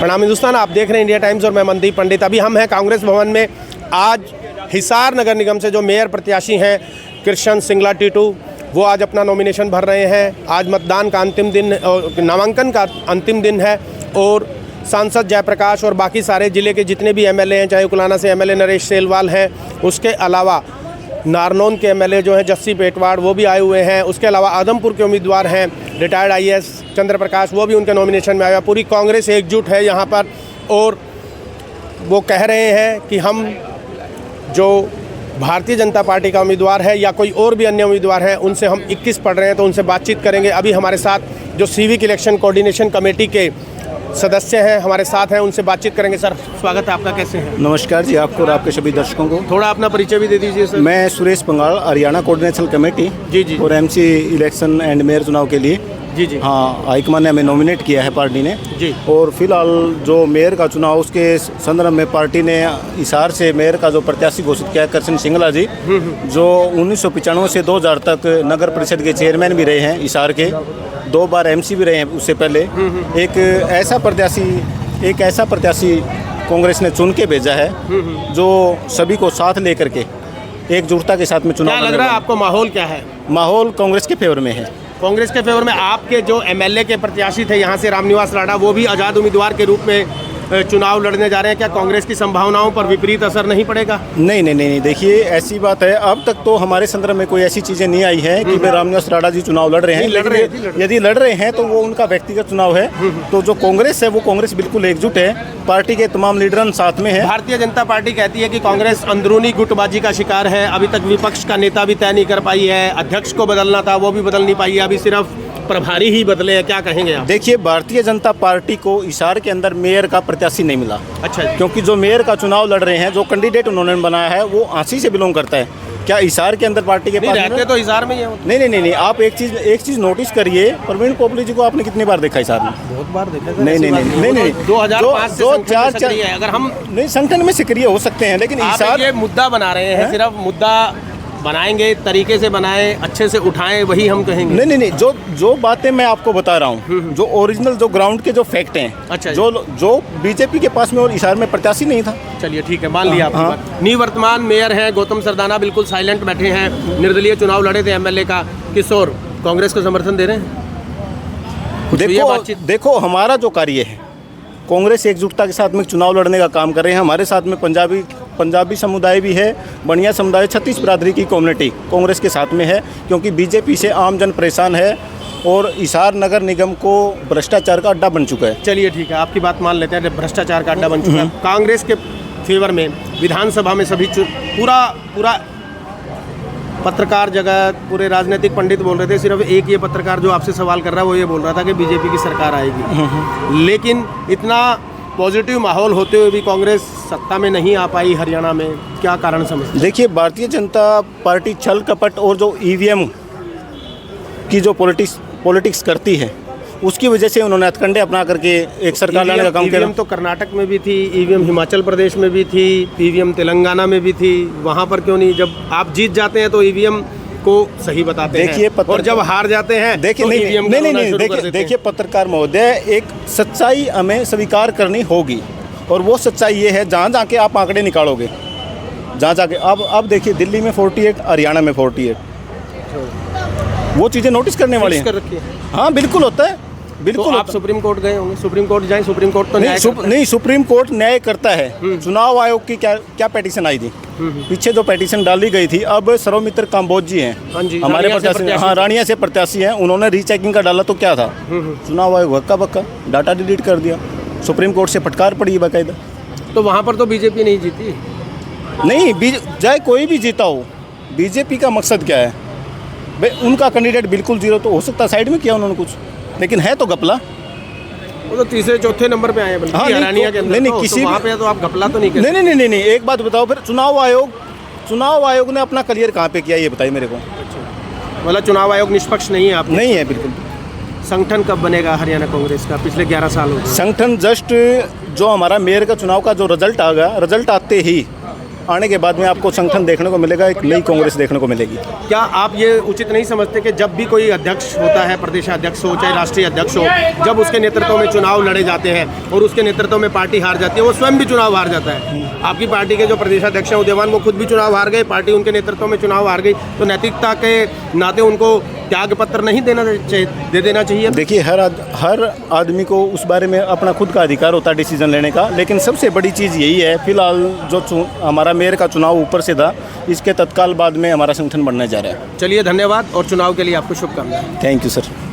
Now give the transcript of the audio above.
प्रणाम हिंदुस्तान, आप देख रहे हैं इंडिया टाइम्स और मैं मनदीप पंडित। अभी हम हैं कांग्रेस भवन में। आज हिसार नगर निगम से जो मेयर प्रत्याशी हैं कृष्ण सिंगला टीटू, वो आज अपना नॉमिनेशन भर रहे हैं। आज मतदान का अंतिम दिन, नामांकन का अंतिम दिन है और सांसद जयप्रकाश और बाकी सारे ज़िले के जितने भी एमएलए हैं, चाहे कुलाना से एमएलए नरेश सेलवाल हैं, उसके अलावा नारनौल के एमएलए जो हैं जस्सी पेटवाड़, वो भी आए हुए हैं। उसके अलावा आदमपुर के उम्मीदवार हैं रिटायर्ड आईएएस चंद्र प्रकाश, वो भी उनके नॉमिनेशन में आया। पूरी कांग्रेस एकजुट है यहाँ पर और वो कह रहे हैं कि हम जो भारतीय जनता पार्टी का उम्मीदवार है या कोई और भी अन्य उम्मीदवार हैं उनसे हम 21 पढ़ रहे हैं, तो उनसे बातचीत करेंगे। अभी हमारे साथ जो सिविक इलेक्शन कोऑर्डिनेशन कमेटी के सदस्य हैं हमारे साथ हैं, उनसे बातचीत करेंगे। सर स्वागत है आपका, कैसे हैं? नमस्कार जी, आपको और आपके सभी दर्शकों को। थोड़ा अपना परिचय भी दे दीजिए सर। मैं सुरेश पंगाल, हरियाणा कोऑर्डिनेशन कमेटी जी और एमसी इलेक्शन एंड मेयर चुनाव के लिए जी। हाँ, हाईकमान ने हमें नॉमिनेट किया है पार्टी ने जी। और फिलहाल जो मेयर का चुनाव उसके संदर्भ में पार्टी ने हिसार से मेयर का जो प्रत्याशी घोषित किया है कृष्ण सिंगला जी, जो 1995 से 2000 तक नगर परिषद के चेयरमैन भी रहे हैं हिसार के, 2 बार एमसी भी रहे हैं उससे पहले। एक ऐसा प्रत्याशी कांग्रेस ने चुन के भेजा है जो सभी को साथ लेकर के एकजुटता के साथ में चुनाव। क्या लग रहा है आपको, माहौल क्या है? माहौल कांग्रेस के फेवर में है। कांग्रेस के फेवर में। आपके जो एमएलए के प्रत्याशी थे यहाँ से रामनिवास राणा, वो भी आज़ाद उम्मीदवार के रूप में चुनाव लड़ने जा रहे हैं। क्या कांग्रेस की संभावनाओं पर विपरीत असर नहीं पड़ेगा? नहीं, देखिए ऐसी बात है, अब तक तो हमारे संदर्भ में कोई ऐसी चीज़ें नहीं आई हैं कि भाई रामनिवास राणा जी चुनाव लड़ रहे हैं। यदि लड़ रहे हैं तो वो उनका व्यक्तिगत चुनाव है। तो जो कांग्रेस है वो कांग्रेस बिल्कुल एकजुट है, पार्टी के तमाम लीडर साथ में है। भारतीय जनता पार्टी कहती है कि कांग्रेस अंदरूनी गुटबाजी का शिकार है। अभी तक विपक्ष का नेता भी तय नहीं कर पाई है, अध्यक्ष को बदलना था वो भी बदल नहीं पाई है, अभी सिर्फ प्रभारी ही बदले हैं। क्या कहेंगे आप? देखिए, भारतीय जनता पार्टी को हिसार के अंदर मेयर का प्रत्याशी नहीं मिला। अच्छा। क्योंकि जो मेयर का चुनाव लड़ रहे हैं, जो कैंडिडेट उन्होंने बनाया है वो आंसी से बिलोंग करता है। क्या हिसार के अंदर पार्टी के पास रहते तो हिसार में ही है? नहीं, आप एक चीज नोटिस करिए, प्रवीण पोपली जी को आपने कितनी बार देखा हिसार में? बहुत बार देखा। नहीं, 2005 से अगर हम नहीं, संगठन में सक्रिय हो सकते हैं, लेकिन हिसार ये मुद्दा बना रहे हैं, सिर्फ मुद्दा बनाएंगे, तरीके से बनाएं, अच्छे से उठाएं, वही हम कहेंगे। नहीं, जो बातें मैं आपको बता रहा हूँ, जो ओरिजिनल, जो ग्राउंड के जो फैक्ट हैं। अच्छा। जो बीजेपी के पास में और हिसार में प्रत्याशी नहीं था। चलिए ठीक है, मान लिया आपकी बात। निवर्तमान मेयर हैं गौतम सरदाना, बिल्कुल साइलेंट बैठे हैं। निर्दलीय चुनाव लड़े थे एमएलए का किशोर, कांग्रेस को समर्थन दे रहे हैं? देखो हमारा जो कार्य है, कांग्रेस एकजुटता के साथ में चुनाव लड़ने का काम कर रहे हैं। हमारे साथ में पंजाबी समुदाय भी है, बनिया समुदाय, 36 बिरादरी की कम्युनिटी कांग्रेस के साथ में है, क्योंकि बीजेपी से आम जन परेशान है और हिसार नगर निगम को भ्रष्टाचार का अड्डा बन चुका है। चलिए ठीक है, आपकी बात मान लेते हैं, भ्रष्टाचार का अड्डा बन चुका है। कांग्रेस के फेवर में विधानसभा में सभी पूरा पत्रकार जगत, पूरे राजनीतिक पंडित बोल रहे थे। सिर्फ एक ये पत्रकार जो आपसे सवाल कर रहा है वो ये बोल रहा था कि बीजेपी की सरकार आएगी। लेकिन इतना पॉजिटिव माहौल होते हुए भी कांग्रेस सत्ता में नहीं आ पाई हरियाणा में, क्या कारण समझते? देखिए, भारतीय जनता पार्टी छल कपट और जो ईवीएम की जो पॉलिटिक्स करती है, उसकी वजह से उन्होंने हथकंडे अपना करके एक सरकार लाने का काम किया। ईवीएम तो कर्नाटक में भी थी, ईवीएम हिमाचल प्रदेश में भी थी, ईवीएम तेलंगाना में भी थी, वहाँ पर क्यों नहीं? जब आप जीत जाते हैं तो ईवीएम को सही बताते हैं और जब हार जाते हैं देखिए देखिए पत्रकार महोदय, एक सच्चाई हमें स्वीकार करनी होगी और वो सच्चाई ये है, जहाँ जाके आप आंकड़े निकालोगे, जहाँ जाके अब देखिए दिल्ली में 48, हरियाणा में 48, वो चीज़ें नोटिस करने वाली हैं। हाँ बिल्कुल होता है, बिल्कुल। तो आप सुप्रीम कोर्ट गए होंगे, सुप्रीम कोर्ट जाएं, सुप्रीम कोर्ट तो नहीं, सुप्रीम कोर्ट न्याय करता है। चुनाव आयोग की क्या पेटिशन आई थी पीछे, जो पेटिशन डाली गई थी, अब सर्वमित्र काम्बोज जी हैं हमारे प्रत्याशी, हाँ रानिया से प्रत्याशी हैं, उन्होंने रीचेकिंग का डाला तो क्या था, चुनाव आयोग हक्का बक्का डाटा डिलीट कर दिया, सुप्रीम कोर्ट से फटकार पड़ी बाकायदा। तो वहाँ पर तो बीजेपी नहीं जीती। नहीं, चाहे कोई भी जीता हो, बीजेपी का मकसद क्या है भाई? उनका कैंडिडेट बिल्कुल जीरो तो हो सकता, साइड में किया उन्होंने कुछ, लेकिन है तो घपला। वो तो तीसरे चौथे नंबर पे आए हैं, हाँ, हरियाणा के अंदर। नहीं, किसी वहाँ पे तो आप घपला तो नहीं करते। नहीं, एक बात बताओ फिर, चुनाव आयोग ने अपना करियर कहाँ पे किया, ये बताइए मेरे को। मतलब चुनाव आयोग निष्पक्ष नहीं है? आप नहीं है, बिल्कुल। संगठन कब बनेगा हरियाणा कांग्रेस का? पिछले 11 साल हो गए। संगठन जस्ट जो हमारा मेयर का चुनाव का जो रिजल्ट आ गया, रिजल्ट आते ही आने के बाद में आपको संगठन देखने को मिलेगा, एक नई कांग्रेस देखने को मिलेगी। क्या आप ये उचित नहीं समझते कि जब भी कोई अध्यक्ष होता है, प्रदेशाध्यक्ष हो चाहे राष्ट्रीय अध्यक्ष हो, जब उसके नेतृत्व में चुनाव लड़े जाते हैं और उसके नेतृत्व में पार्टी हार जाती है, वो स्वयं भी चुनाव हार जाता है। आपकी पार्टी के जो प्रदेशाध्यक्ष हैं उदयवान, वो खुद भी चुनाव हार गए, पार्टी उनके नेतृत्व में चुनाव हार गई, तो नैतिकता के नाते उनको त्याग पत्र नहीं दे देना चाहिए? देखिए, हर आदमी को उस बारे में अपना खुद का अधिकार होता है डिसीजन लेने का, लेकिन सबसे बड़ी चीज़ यही है, फिलहाल जो हमारा मेयर का चुनाव ऊपर से था, इसके तत्काल बाद में हमारा संगठन बढ़ने जा रहा है। चलिए, धन्यवाद और चुनाव के लिए आपको शुभकामनाएं। Thank you sir.